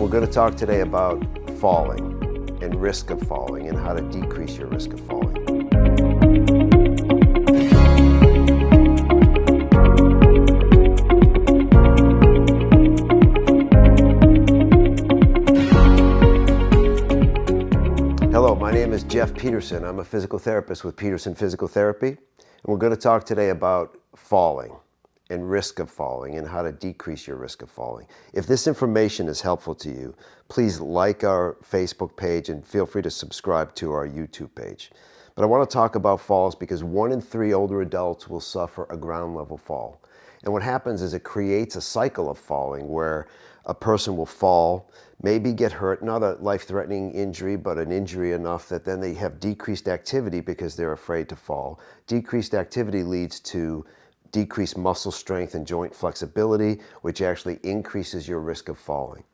We're going to talk today about falling and risk of falling and how to decrease your risk of falling. Hello, my name is Jeff Peterson. I'm a physical therapist with Peterson Physical Therapy, and we're going to talk today about falling and risk of falling and how to decrease your risk of falling. If this information is helpful to you, please like our Facebook page and feel free to subscribe to our YouTube page. But I want to talk about falls because 1 in 3 older adults will suffer a ground level fall. And what happens is it creates a cycle of falling where a person will fall, maybe get hurt, not a life-threatening injury, but an injury enough that then they have decreased activity because they're afraid to fall. Decreased activity leads to decreased muscle strength and joint flexibility, which actually increases your risk of falling.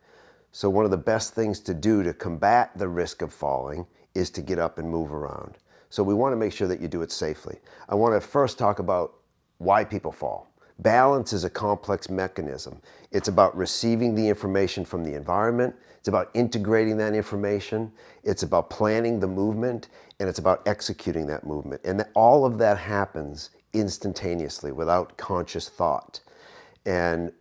So one of the best things to do to combat the risk of falling is to get up and move around. So we want to make sure that you do it safely. I want to first talk about why people fall. Balance is a complex mechanism. It's about receiving the information from the environment. It's about integrating that information. It's about planning the movement, and it's about executing that movement. And all of that happens instantaneously without conscious thought. And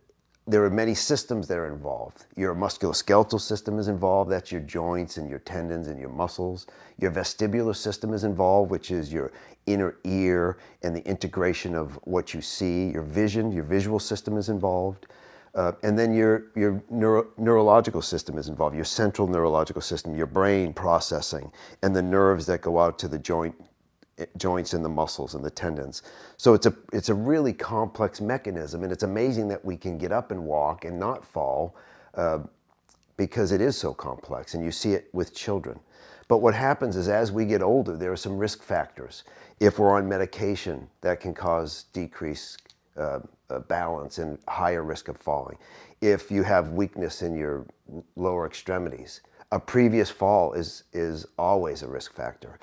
there are many systems that are involved. Your musculoskeletal system is involved. That's your joints and your tendons and your muscles. Your vestibular system is involved, which is your inner ear and the integration of what you see. Your vision, your visual system is involved. And then your neurological system is involved, your central neurological system, your brain processing, and the nerves that go out to the joints and the muscles and the tendons. So it's a really complex mechanism, and it's amazing that we can get up and walk and not fall because it is so complex, and you see it with children. But what happens is as we get older, there are some risk factors. If we're on medication, that can cause decreased balance and higher risk of falling. If you have weakness in your lower extremities, a previous fall is always a risk factor.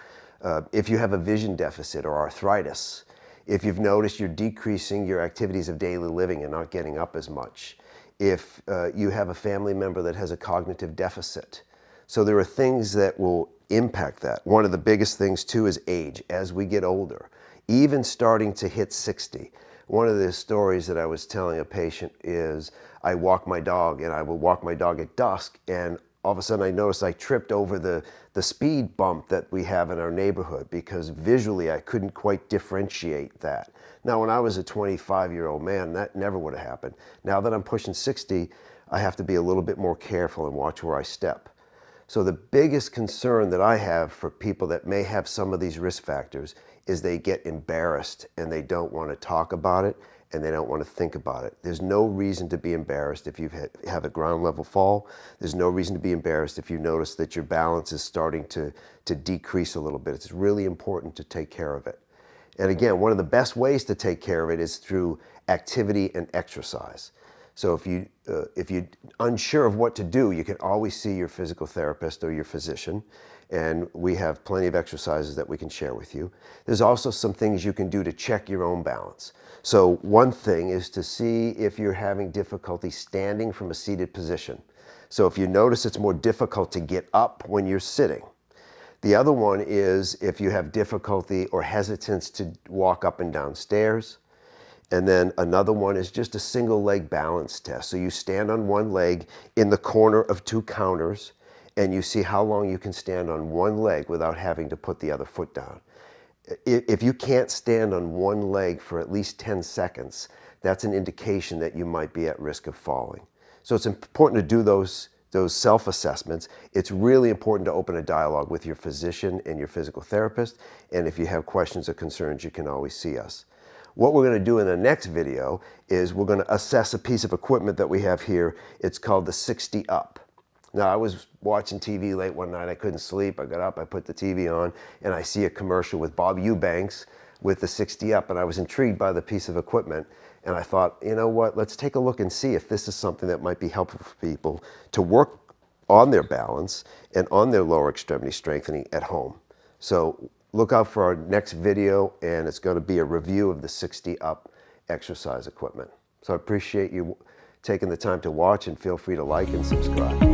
If you have a vision deficit or arthritis, if you've noticed you're decreasing your activities of daily living and not getting up as much, if you have a family member that has a cognitive deficit. So there are things that will impact that. One of the biggest things too is age. As we get older, even starting to hit 60, one of the stories that I was telling a patient is I walk my dog, and I will walk my dog at dusk, and all of a sudden I noticed I tripped over the speed bump that we have in our neighborhood because visually I couldn't quite differentiate that. Now when I was a 25-year-old man, that never would have happened. Now that I'm pushing 60, I have to be a little bit more careful and watch where I step. So the biggest concern that I have for people that may have some of these risk factors is they get embarrassed and they don't want to talk about it and they don't want to think about it. There's no reason to be embarrassed if you have a ground level fall. There's no reason to be embarrassed if you notice that your balance is starting to decrease a little bit. It's really important to take care of it. And again, one of the best ways to take care of it is through activity and exercise. So if you're unsure of what to do, you can always see your physical therapist or your physician, and we have plenty of exercises that we can share with you. There's also some things you can do to check your own balance. So one thing is to see if you're having difficulty standing from a seated position. So if you notice it's more difficult to get up when you're sitting. The other one is if you have difficulty or hesitance to walk up and down stairs. And then another one is just a single leg balance test. So you stand on one leg in the corner of 2 counters and you see how long you can stand on one leg without having to put the other foot down. If you can't stand on one leg for at least 10 seconds, that's an indication that you might be at risk of falling. So it's important to do those self-assessments. It's really important to open a dialogue with your physician and your physical therapist. And if you have questions or concerns, you can always see us. What we're going to do in the next video is we're going to assess a piece of equipment that we have here. It's called the 60 Up. Now, I was watching TV late one night. I couldn't sleep. I got up, I put the TV on, and I see a commercial with Bob Eubanks with the 60 Up, and I was intrigued by the piece of equipment. And I thought, you know what, let's take a look and see if this is something that might be helpful for people to work on their balance and on their lower extremity strengthening at home. So look out for our next video, and it's going to be a review of the 60 Up exercise equipment. So I appreciate you taking the time to watch, and feel free to like and subscribe.